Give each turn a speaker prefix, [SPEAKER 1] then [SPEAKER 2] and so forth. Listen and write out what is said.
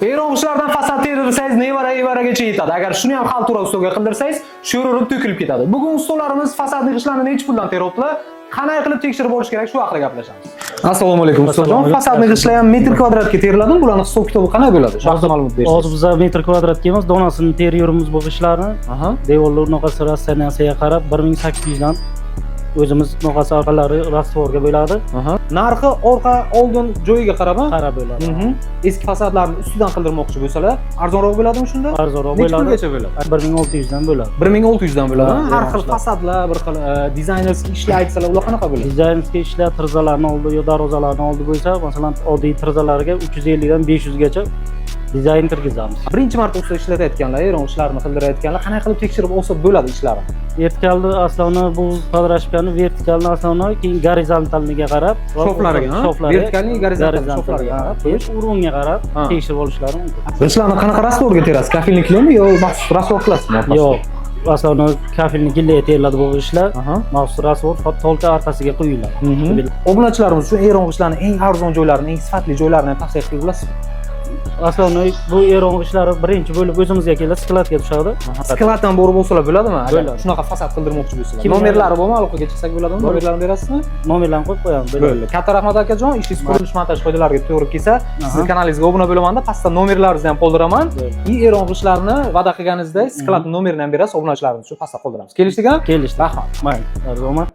[SPEAKER 1] Eronqishlardan fasad terdirsangiz nevara-evaragacha yetadi. Agar shuni ham xaltura ustoga qildirsangiz, sho'rib to'kilib ketadi. Bugun ustolarimiz fasadni g'ishtlarni necha puldan teryaptilar? Qanday qilib tekshirib olish kerak, shu haqida gaplashamiz. Assalomu alaykum ustojon. Fasadni g'ishtlar ham metr kvadratga teriladimi? Bularning hisob kitobi qanday bo'ladi? Shaxsiy ma'lumot bersangiz.
[SPEAKER 2] Hozir biz metr kvadratga emas, donasini teriyorimiz bu g'ishtlarni. Devorlar unaqa rassaniyasiga qarab 1800 dan o'zimiz noqasi orqalari rastvorga bo'ladi.
[SPEAKER 1] Narxi orqa oldin joyiga qarab
[SPEAKER 2] bo'ladi.
[SPEAKER 1] Eski fasadlarni ustidan qildirmoqchi bo'lsalar, arzonroq bo'ladimi shunda?
[SPEAKER 2] Arzonroq bo'ladi.
[SPEAKER 1] Necha bo'ladi?
[SPEAKER 2] 1600 dan bo'ladi.
[SPEAKER 1] 1600 dan bo'ladi. Har xil fasadlar, bir xil dizaynerskiy ishlar aytsalar, ular qanaqa bo'ladi?
[SPEAKER 2] Dizaynerskiy ishlar, tirzalarni oldi yo darvozalarni oldi bo'lsa, masalan, oddiy tirzalarga 350 dan 500 gacha dizayn kirgizamiz.
[SPEAKER 1] Birinchi marta usta ishlatayotganlar, eron ishlarini qildirayotganlar, qanday qilib tekshirib olsa bo'ladi ishlarini?
[SPEAKER 2] Vertikalni aslini bu podrashkani vertikalni aslini keyin gorizontalniga qarab,
[SPEAKER 1] shoflariga, vertikalni gorizontal shoflariga qarab,
[SPEAKER 2] o'ringa qarab tekshirib olishlari mumkin.
[SPEAKER 1] G'ishtlarni qanaqa rastvorga terasiz? Kafilniklarmi yo maxsus rastvor qilasizmi?
[SPEAKER 2] Yo'q. Aslini kafilniklarga teriladi bu g'ishtlar. Maxsus rastvor tolqa orqasiga qo'yiladi.
[SPEAKER 1] Obunachilarimiz uchun eron g'ishtlarini eng arzon joylarini, eng sifatli joylarini tavsiya qilib olasizmi?
[SPEAKER 2] Aslini bu eron g'ishtlari birinchi bo'lib o'zimizga keladi, skladga tushadi.
[SPEAKER 1] Skladdan borib bo'lsalar bo'ladimi? Agar shunaqa fasad qildirmoqchi bo'lsalar. Nomerlari bormi? Aloqaga chiqsak bo'ladimi? Nomerlarini berasizmi?
[SPEAKER 2] Nomerlarni qo'yib qo'yamiz.
[SPEAKER 1] Bo'ldi. Katta rahmat akajon, ishingiz qurilish montaj qoidalariga to'g'ri kelsa, sizning kanalingizga obuna bo'laman-da, pastda nomerlaringizni ham qoldiraman. Eron g'ishtlarini va'da qilganingizdek, sklad nomerini ham berasiz, obunachilarimiz uchun pastda qoldiramiz. Kelishdik-a?
[SPEAKER 2] Kelishdik.
[SPEAKER 1] Rahmat.
[SPEAKER 2] Mayli. Rahmat.